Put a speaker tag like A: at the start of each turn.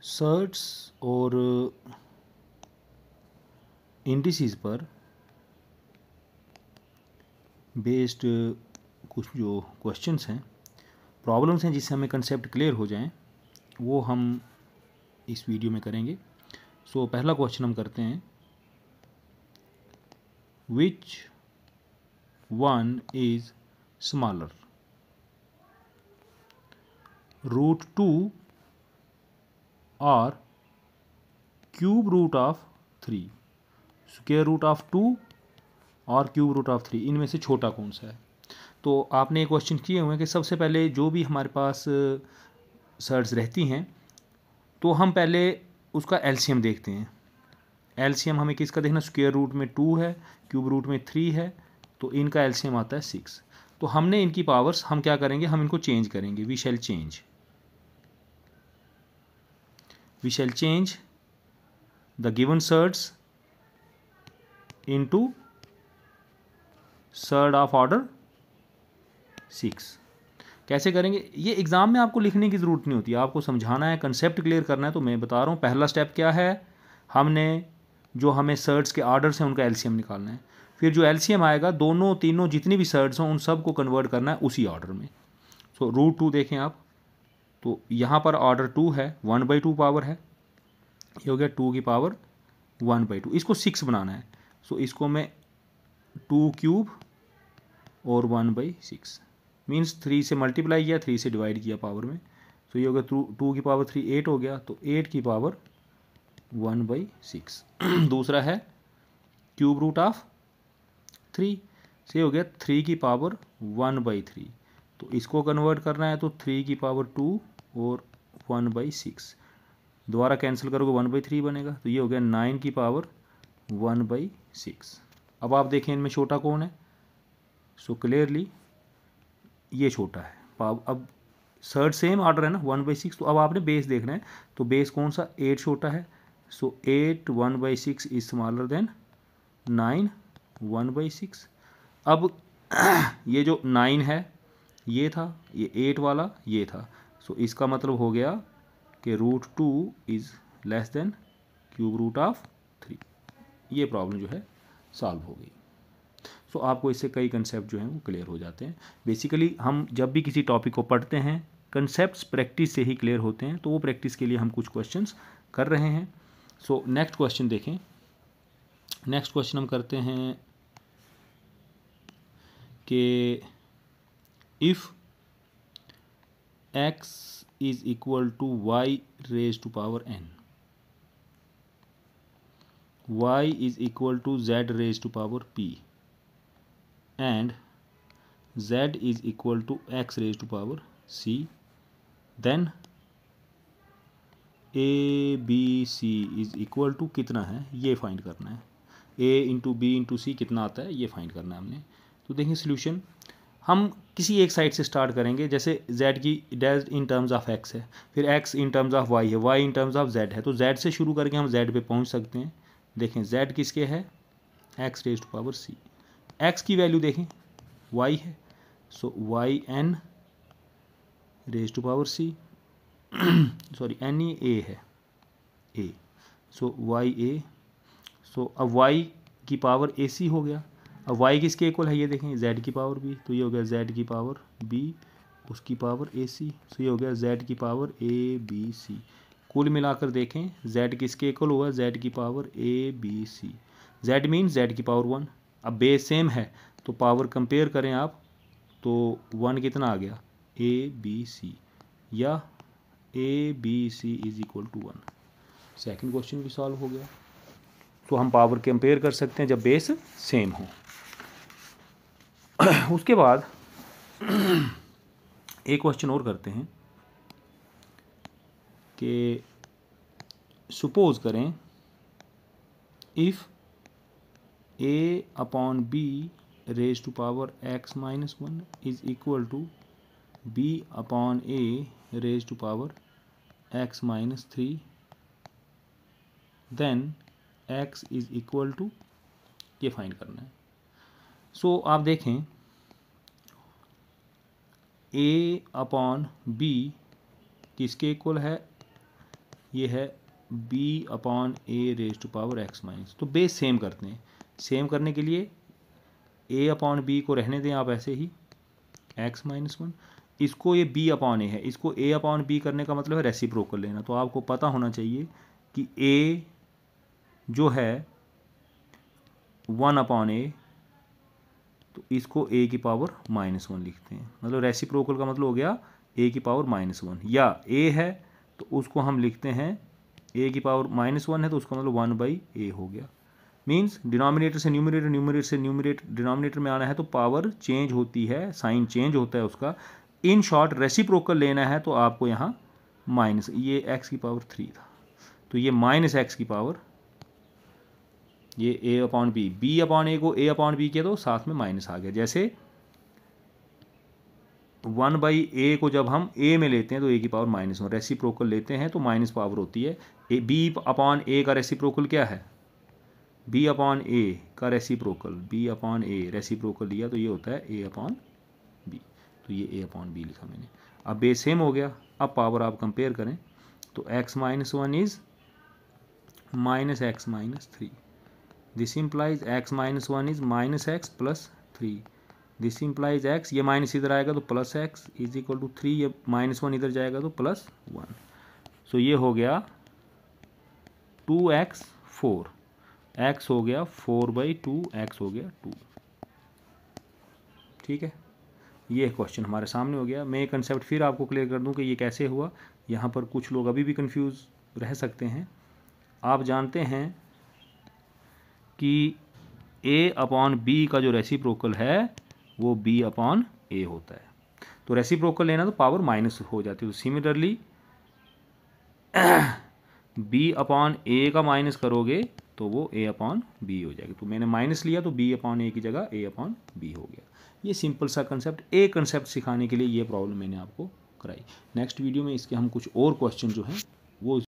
A: Shirts और indices पर based कुछ जो क्वेश्चंस हैं, प्रॉब्लम्स हैं, जिससे हमें कंसेप्ट क्लियर हो जाएं, वो हम इस वीडियो में करेंगे। सो पहला क्वेश्चन हम करते हैं, विच वन इज स्मॉलर, √2 और cube root of 3, square root of 2 और क्यूब रूट ऑफ 3, इनमें से छोटा कौन सा है। तो आपने एक क्वेश्चन किए हुए हैं कि सबसे पहले जो भी हमारे पास सर्ट्स रहती हैं तो हम पहले उसका एलसीएम देखते हैं। एलसीएम हमें किसका देखना, स्क्वायर रूट में 2 है, क्यूब रूट में 3 है, तो इनका एलसीएम आता है 6। तो हमने इनकी पावर्स हम क्या करेंगे, हम इनको चेंज करेंगे। We shall change the given surds into surd of order 6। कैसे करेंगे, ये एग्ज़ाम में आपको लिखने की ज़रूरत नहीं होती, आपको समझाना है, कंसेप्ट क्लियर करना है। तो मैं बता रहा हूँ, पहला स्टेप क्या है, हमने जो हमें सर्ट्स के ऑर्डर्स हैं उनका एलसीएम निकालना है। फिर जो एलसीएम आएगा, दोनों तीनों जितनी भी सर्ट्स हों उन सब को कन्वर्ट करना है उसी ऑर्डर में। सो √2 देखें आप, तो यहाँ पर ऑर्डर 2 है, 1/2 पावर है, ये हो गया 2 की पावर 1/2। इसको 6 बनाना है, सो इसको मैं 2 क्यूब और 1/6 मीन्स 3 से मल्टीप्लाई किया, 3 से डिवाइड किया पावर में, तो ये हो गया 2 की पावर 3 8 हो गया, तो 8 की पावर 1/6। दूसरा है क्यूब रूट ऑफ 3 से हो गया 3 की पावर 1/3, तो इसको कन्वर्ट करना है, तो 3 की पावर 2 और 1/6 दोबारा कैंसिल करोगे 1/3 बनेगा, तो ये हो गया 9 की पावर 1/6। अब आप देखें इनमें छोटा कौन है, सो क्लियरली ये छोटा है। अब सर्ट सेम ऑर्डर है ना, 1/6, तो अब आपने बेस देखना है, तो बेस कौन सा, 8 छोटा है, सो 8 1/6 इज स्मॉलर देन 9 1/6। अब ये जो 9 है ये था, ये 8 वाला ये था, सो इसका मतलब हो गया कि √2 is less than cube root of 3। ये प्रॉब्लम जो है सॉल्व हो गई। सो आपको इससे कई कंसेप्ट जो हैं वो क्लियर हो जाते हैं। बेसिकली हम जब भी किसी टॉपिक को पढ़ते हैं, कंसेप्ट्स प्रैक्टिस से ही क्लियर होते हैं, तो वो प्रैक्टिस के लिए हम कुछ क्वेश्चंस कर रहे हैं। सो नेक्स्ट क्वेश्चन देखें। नेक्स्ट क्वेश्चन हम करते हैं कि if x is equal to y raise to power n, y is equal to z raise to power p and z is equal to x raised to power c, then a b c is equal to कितना है ये find करना है। a into B into सी कितना आता है ये find करना है हमने। तो देखिए सोल्यूशन, हम किसी एक साइड से स्टार्ट करेंगे। जैसे z की dash in terms of x है, फिर x in terms of y है, y in terms of z है, तो z से शुरू करके हम z पे पहुंच सकते हैं। देखें z किसके है, x raise to power c, x की वैल्यू देखें y है, so y n raise to power c, sorry n ही ए है, ए, सो वाई ए, सो अब y की पावर ए सी हो गया। अब y किसके इक्वल है ये देखें, z की पावर b, तो ये हो गया z की पावर b उसकी पावर ए सी, सो ये हो गया z की पावर ए बी सी। कुल मिलाकर देखें z किसके इक्वल हुआ, z की power A B C, z mean z की पावर 1। अब बेस सेम है तो पावर कंपेयर करें आप, तो 1 कितना आ गया, ए बी सी, या A B C is equal to 1। Second question भी सॉल्व हो गया। तो हम पावर कंपेयर कर सकते हैं जब बेस सेम हो। उसके बाद एक क्वेश्चन और करते हैं कि सपोज करें if a upon b raise to power x minus 1 is equal to b upon a raise to power x minus 3, then x is equal to, ये फाइंड करना है। सो आप देखें a अपॉन b किसके इक्वल है, ये है B upon A raise to power X minus. तो बेस सेम करते हैं। सेम करने के लिए ए अपॉन बी को रहने दें आप ऐसे ही, एक्स माइनस वन। इसको ये बी अपॉन ए है, इसको ए अपॉन बी करने का मतलब है रेसिप्रोकल लेना। तो आपको पता होना चाहिए कि ए जो है वन अपॉन ए, तो इसको ए की पावर माइनस वन लिखते हैं। मतलब रेसिप्रोकल का मतलब हो गया ए की पावर माइनस वन। या ए है तो उसको हम लिखते हैं ए की पावर माइनस वन है तो उसका मतलब वन बाई ए हो गया। मीन्स डिनोमिनेटर से न्यूमरेटर, न्यूमरेटर से न्यूमरेटर, डिनोमिनेटर में आना है तो पावर चेंज होती है, साइन चेंज होता है उसका। इन शॉर्ट रेसिप्रोकल लेना है तो आपको यहाँ माइनस, ये एक्स की पावर 3 था तो ये माइनस एक्स की पावर, ये ए अपॉन बी, बी अपॉन ए को ए अपॉन बी किया तो साथ में माइनस आ गया। जैसे वन बाई ए को जब हम ए में लेते हैं तो ए की पावर माइनस वन, रेसिप्रोकल लेते हैं तो माइनस पावर होती है। ए बी अपॉन ए का रेसिप्रोकल क्या है, बी अपॉन ए का रेसिप्रोकल, बी अपॉन ए रेसिप्रोकल लिया तो ये होता है ए अपॉन बी। तो ये ए अपॉन बी लिखा मैंने। अब बेस सेम हो गया। अब पावर आप कंपेयर करें तो X minus one is minus X minus three. This implies X minus one is minus X plus three. This implies X, ये माइनस इधर आएगा तो plus X is equal to three, ये माइनस वन इधर जाएगा तो प्लस वन। सो ये हो गया 2x 4, x हो गया 4/2, x हो गया 2। ठीक है, ये क्वेश्चन हमारे सामने हो गया। मैं ये कंसेप्ट फिर आपको क्लियर कर दूं कि ये कैसे हुआ। यहाँ पर कुछ लोग अभी भी कंफ्यूज रह सकते हैं। आप जानते हैं कि a अपॉन बी का जो रेसिप्रोकल है वो b अपॉन ए होता है। तो रेसिप्रोकल लेना तो पावर माइनस हो जाती है। तो सिमिलरली b अपॉन ए का माइनस करोगे तो वो a अपॉन बी हो जाएगी। तो मैंने माइनस लिया तो b अपॉन ए की जगह a अपॉन बी हो गया। ये सिंपल सा कंसेप्ट, एक कंसेप्ट सिखाने के लिए ये प्रॉब्लम मैंने आपको कराई। नेक्स्ट वीडियो में इसके हम कुछ और क्वेश्चन जो हैं वो